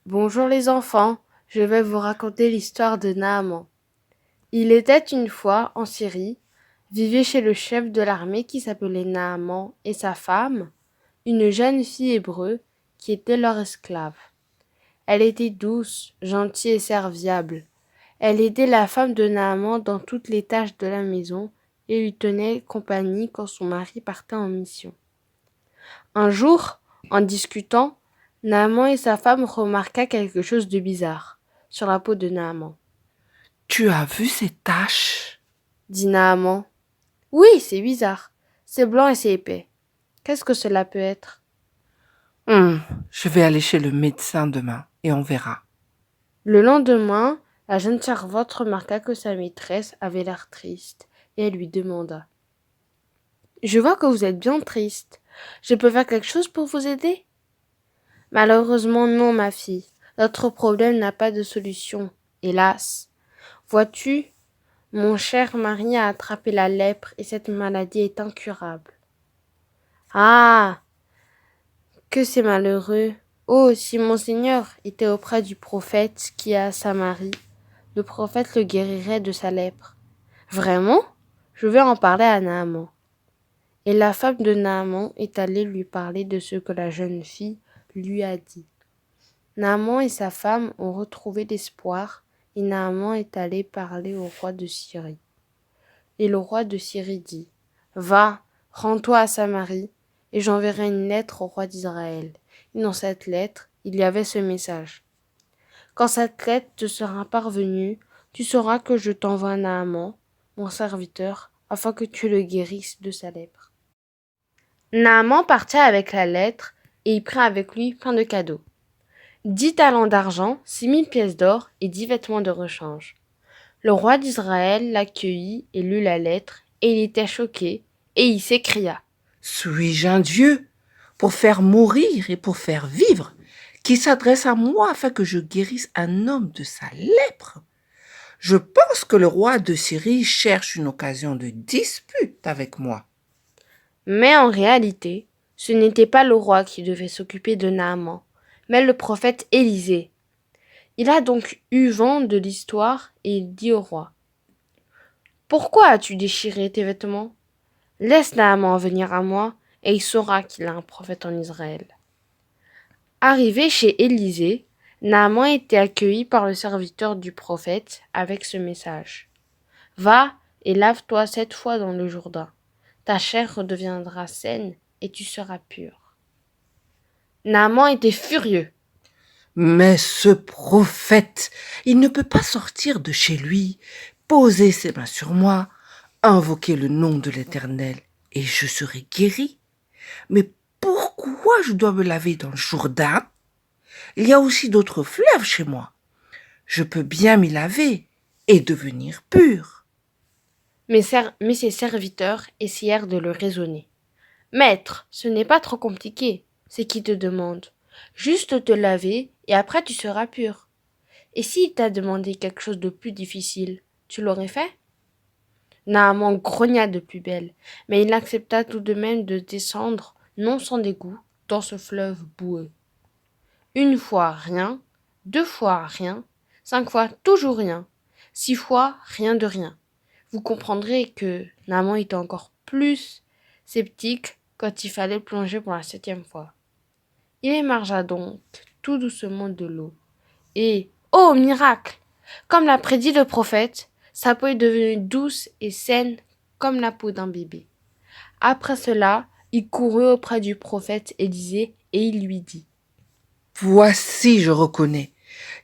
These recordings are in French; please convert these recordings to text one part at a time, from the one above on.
Bonjour les enfants, je vais vous raconter l'histoire de Naaman. Il était une fois en Syrie, vivait chez le chef de l'armée qui s'appelait Naaman et sa femme, une jeune fille hébreu qui était leur esclave. Elle était douce, gentille et serviable. Elle aidait la femme de Naaman dans toutes les tâches de la maison et lui tenait compagnie quand son mari partait en mission. Un jour, en discutant, Naaman et sa femme remarquèrent quelque chose de bizarre sur la peau de Naaman. Tu as vu ces taches? Dit Naaman. Oui, c'est bizarre. C'est blanc et c'est épais. Qu'est-ce que cela peut être? Hmm, je vais aller chez le médecin demain et on verra. Le lendemain, la jeune servante remarqua que sa maîtresse avait l'air triste et elle lui demanda. Je vois que vous êtes bien triste. Je peux faire quelque chose pour vous aider? Malheureusement, non, ma fille. Notre problème n'a pas de solution, hélas. Vois-tu, mon cher mari a attrapé la lèpre et cette maladie est incurable. Ah, que c'est malheureux. Oh, si mon Seigneur était auprès du prophète qui a Samarie, le prophète le guérirait de sa lèpre. Vraiment? Je vais en parler à Naaman. Et la femme de Naaman est allée lui parler de ce que la jeune fille lui a dit. Naaman et sa femme ont retrouvé l'espoir et Naaman est allé parler au roi de Syrie. Et le roi de Syrie dit, Va, rends-toi à Samarie, et j'enverrai une lettre au roi d'Israël. Et dans cette lettre, il y avait ce message. Quand cette lettre te sera parvenue, tu sauras que je t'envoie Naaman, mon serviteur, afin que tu le guérisses de sa lèpre. Naaman partit avec la lettre, et y prit avec lui plein de cadeaux. 10 talents d'argent, 6 000 pièces d'or et 10 vêtements de rechange. Le roi d'Israël l'accueillit et lut la lettre, et il était choqué, et il s'écria. Suis-je un Dieu pour faire mourir et pour faire vivre, qui s'adresse à moi afin que je guérisse un homme de sa lèpre? Je pense que le roi de Syrie cherche une occasion de dispute avec moi. Mais en réalité, ce n'était pas le roi qui devait s'occuper de Naaman, mais le prophète Élisée. Il a donc eu vent de l'histoire et il dit au roi. Pourquoi as-tu déchiré tes vêtements? Laisse Naaman venir à moi, et il saura qu'il a un prophète en Israël. Arrivé chez Élisée, Naaman était accueilli par le serviteur du prophète avec ce message. Va et lave-toi 7 fois dans le Jourdain. Ta chair redeviendra saine et tu seras pur. Naaman était furieux. Mais ce prophète, il ne peut pas sortir de chez lui, poser ses mains sur moi, invoquer le nom de l'Éternel, et je serai guéri. Mais pourquoi je dois me laver dans le Jourdain? Il y a aussi d'autres fleuves chez moi. Je peux bien m'y laver et devenir pur. Mais ses serviteurs essayèrent de le raisonner. Maître, ce n'est pas trop compliqué. C'est qui te demande. Juste te laver et après tu seras pur. Et s'il t'a demandé quelque chose de plus difficile, tu l'aurais fait? Naaman grogna de plus belle, mais il accepta tout de même de descendre, non sans dégoût, dans ce fleuve boueux. 1 fois rien, 2 fois rien, 5 fois toujours rien, 6 fois rien de rien. Vous comprendrez que Naaman était encore plus sceptique quand il fallait plonger pour la 7e fois. Il émergea donc tout doucement de l'eau. Et, oh miracle! Comme l'a prédit le prophète, sa peau est devenue douce et saine comme la peau d'un bébé. Après cela, il courut auprès du prophète Élisée et il lui dit. Voici, je reconnais,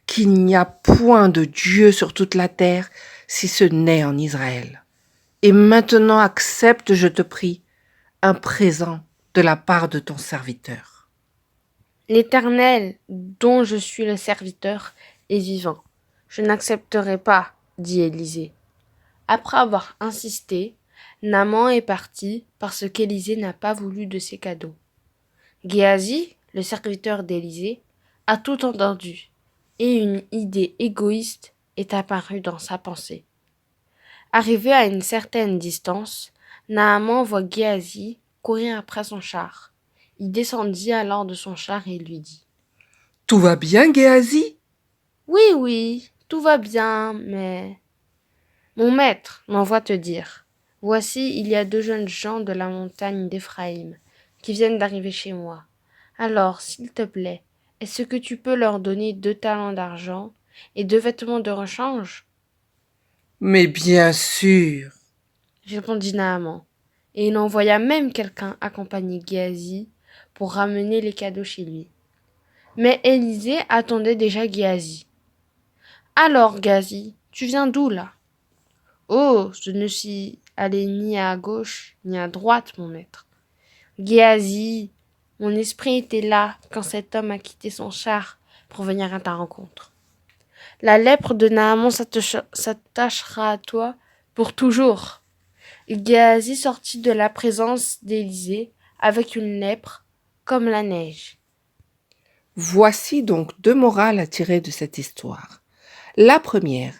qu'il n'y a point de Dieu sur toute la terre si ce n'est en Israël. Et maintenant accepte, je te prie, un présent de la part de ton serviteur. L'Éternel, dont je suis le serviteur, est vivant. Je n'accepterai pas, dit Élisée. Après avoir insisté, Naaman est parti parce qu'Élisée n'a pas voulu de ses cadeaux. Géasi, le serviteur d'Élisée, a tout entendu, et une idée égoïste est apparue dans sa pensée. Arrivé à une certaine distance, Naaman voit Géasi courir après son char. Il descendit alors de son char et lui dit. Tout va bien, Géasi? Oui, oui, tout va bien, mais... Mon maître m'envoie te dire. Voici, il y a 2 jeunes gens de la montagne d'Éphraïm qui viennent d'arriver chez moi. Alors, s'il te plaît, est-ce que tu peux leur donner 2 talents d'argent et 2 vêtements de rechange? Mais bien sûr. Répondit Naaman. Et il envoya même quelqu'un accompagner Géasi pour ramener les cadeaux chez lui. Mais Élisée attendait déjà Géasi. Alors, Géasi, tu viens d'où là? Oh, je ne suis allé ni à gauche ni à droite, mon maître. Géasi, mon esprit était là quand cet homme a quitté son char pour venir à ta rencontre. La lèpre de Naaman s'attachera à toi pour toujours. Géasi sortit de la présence d'Élisée avec une lèpre comme la neige. Voici donc 2 morales à tirer de cette histoire. La première,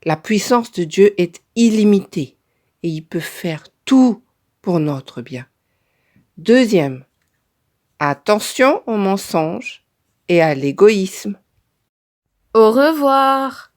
la puissance de Dieu est illimitée et il peut faire tout pour notre bien. Deuxième, attention aux mensonges et à l'égoïsme. Au revoir.